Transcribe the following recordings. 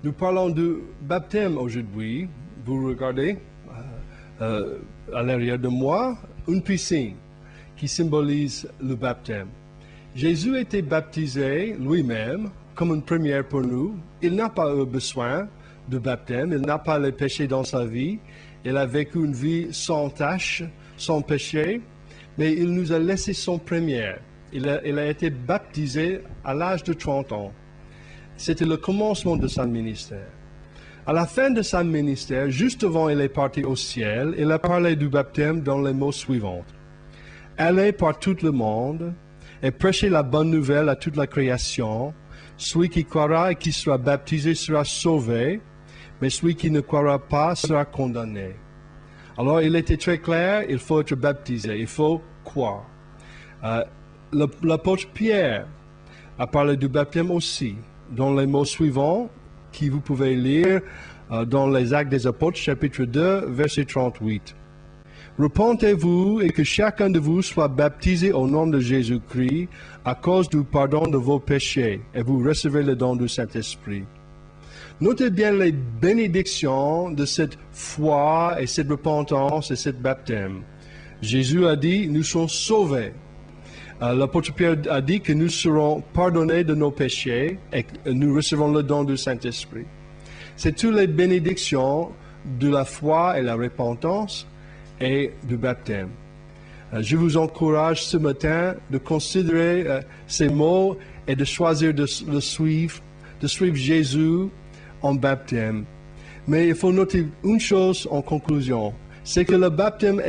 Nous parlons du baptême aujourd'hui. Vous regardez à l'arrière de moi une piscine qui symbolise le baptême. Jésus a été baptisé lui-même comme une première pour nous. Il n'a pas eu besoin de baptême, il n'a pas les péchés dans sa vie. Il a vécu une vie sans tache, sans péché, mais il nous a laissé son premier. Il a été baptisé à l'âge de 30 ans. C'était le commencement de son ministère. À la fin de son ministère, juste avant il est parti au ciel, il a parlé du baptême dans les mots suivants. Allez par tout le monde et prêchez la bonne nouvelle à toute la création. Celui qui croira et qui sera baptisé sera sauvé, mais celui qui ne croira pas sera condamné. Alors il était très clair, il faut être baptisé, il faut croire. L'apôtre Pierre a parlé du baptême aussi, dans les mots suivants, qui vous pouvez lire dans les Actes des Apôtres, chapitre 2, verset 38. Repentez-vous et que chacun de vous soit baptisé au nom de Jésus-Christ à cause du pardon de vos péchés, et vous recevrez le don du Saint-Esprit. Notez bien les bénédictions de cette foi et cette repentance et cette baptême. Jésus a dit, nous sommes sauvés. L'apôtre Pierre a dit que nous serons pardonnés de nos péchés et que nous recevrons le don du Saint-Esprit. C'est toutes les bénédictions de la foi et la repentance et du baptême. Je vous encourage ce matin de considérer ces mots et de choisir de suivre Jésus en baptême. Mais il faut noter une chose en conclusion, c'est que le baptême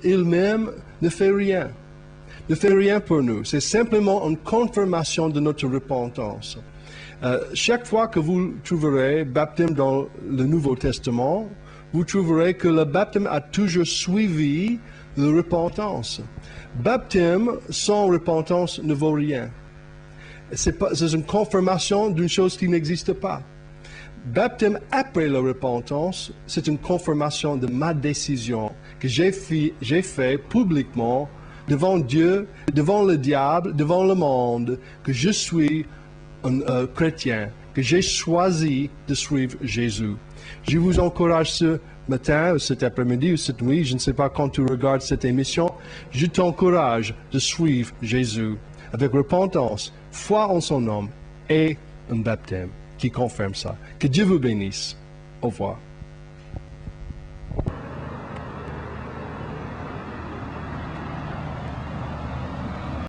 il-même ne fait rien. Ne fait rien pour nous. C'est simplement une confirmation de notre repentance. Chaque fois que vous trouverez baptême dans le Nouveau Testament, vous trouverez que le baptême a toujours suivi la repentance. Baptême sans repentance ne vaut rien. C'est une confirmation d'une chose qui n'existe pas. Baptême après la repentance, c'est une confirmation de ma décision que j'ai fait publiquement devant Dieu, devant le diable, devant le monde, que je suis un chrétien, que j'ai choisi de suivre Jésus. Je vous encourage ce matin, ou cet après-midi, ou cette nuit, je ne sais pas quand tu regardes cette émission, je t'encourage de suivre Jésus avec repentance, foi en son nom et un baptême qui confirme ça. Que Dieu vous bénisse. Au revoir.